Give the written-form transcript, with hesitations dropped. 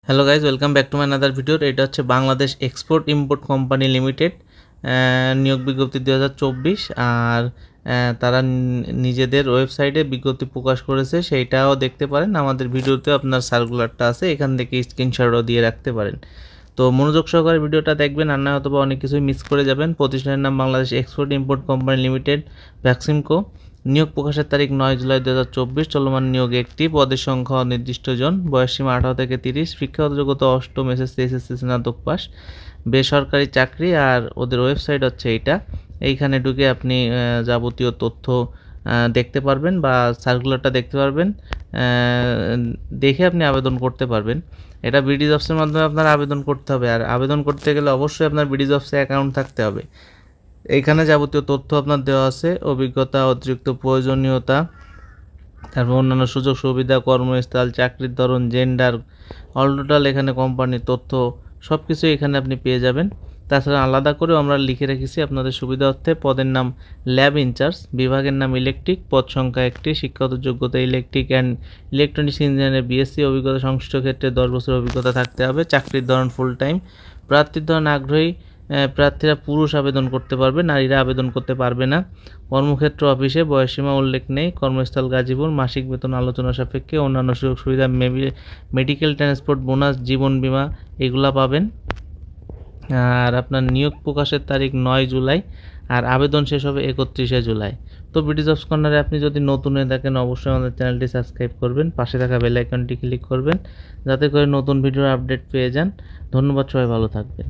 Hello guys, welcome back to my another video. এটা হচ্ছে Bangladesh export import company limited নিয়োগ বিজ্ঞপ্তি 2024। আর তারা নিজেদের ওয়েবসাইটে বিজ্ঞপ্তি প্রকাশ করেছে, সেইটাও দেখতে পারেন। আমাদের ভিডিওতে আপনার সার্কুলারটা আছে, এখান থেকে স্ক্রিনশটও দিয়ে রাখতে পারেন। তো মনোযোগ সহকারে ভিডিওটা দেখবেন, আর না হয়তো অনেক কিছুই মিস করে যাবেন। প্রতিষ্ঠানের নাম Bangladesh export import company limited Beximco. নিয়োগ প্রকাশের তারিখ 9 জুলাই 2024। চলমান নিয়োগ একটি, পদের সংখ্যা নির্দিষ্ট জন, বয়সসীমা 18 থেকে 30, শিক্ষাগত যোগ্যতা অষ্টম এসএসসি এসএসসি স্নাতক পাস, বেসরকারি চাকরি। আর ওদের ওয়েবসাইট হচ্ছে এইটা, এইখানে ঢুকে আপনি যাবতীয় তথ্য দেখতে পারবেন বা সার্কুলারটা দেখতে পারবেন, দেখে আপনি আবেদন করতে পারবেন। এটা বিডি জবসের মাধ্যমে আপনার আবেদন করতে হবে, আর আবেদন করতে গেলে অবশ্যই আপনার বিডি জবসে অ্যাকাউন্ট থাকতে হবে। এইখানে যাবতীয় তথ্য আপনার দেওয়া আছে, অভিজ্ঞতা, অতিরিক্ত প্রয়োজনীয়তা, তারপর অন্যান্য সুযোগ সুবিধা, কর্মস্থল, চাকরির ধরন, জেন্ডার, অল টোটাল এখানে কোম্পানির তথ্য সব কিছু এখানে আপনি পেয়ে যাবেন। তাছাড়া আলাদা করেও আমরা লিখে রেখেছি আপনাদের সুবিধার্থে। পদের নাম ল্যাব ইনচার্জ, বিভাগের নাম ইলেকট্রিক, পদ সংখ্যা একটি, শিক্ষাগত যোগ্যতা electric and electronics engineering BSc, অভিজ্ঞতা সংশ্লিষ্ট ক্ষেত্রে 10 বছর অভিজ্ঞতা থাকতে হবে। চাকরির ধরন ফুল টাইম, প্রার্থীর ধরন আগ্রহী প্রার্থীরা পুরুষ আবেদন করতে পারবে, নারীরা আবেদন করতে পারবে না। কর্মক্ষেত্র অফিসে, বয়সসীমা উল্লেখ নেই। কর্মস্থল গাজীপুর, মাসিক বেতন আলোচনা সাপেক্ষে। অন্যান্য সুযোগ সুবিধা মেডিকেল, ট্রান্সপোর্ট, বোনাস, জীবন বীমা এগুলা পাবেন। আর আপনার নিয়োগ প্রকাশের তারিখ 9 জুলাই, আর আবেদন শেষ হবে 31 জুলাই। তো বিডি জবস কর্নারে আপনি যদি নতুন হয়ে থাকেন, অবশ্যই আমাদের চ্যানেলটি সাবস্ক্রাইব করবেন, পাশে থাকা বেল আইকনটি ক্লিক করবেন, যাতে করে নতুন ভিডিওর আপডেট পেয়ে যান। ধন্যবাদ, সবাই ভালো থাকবেন।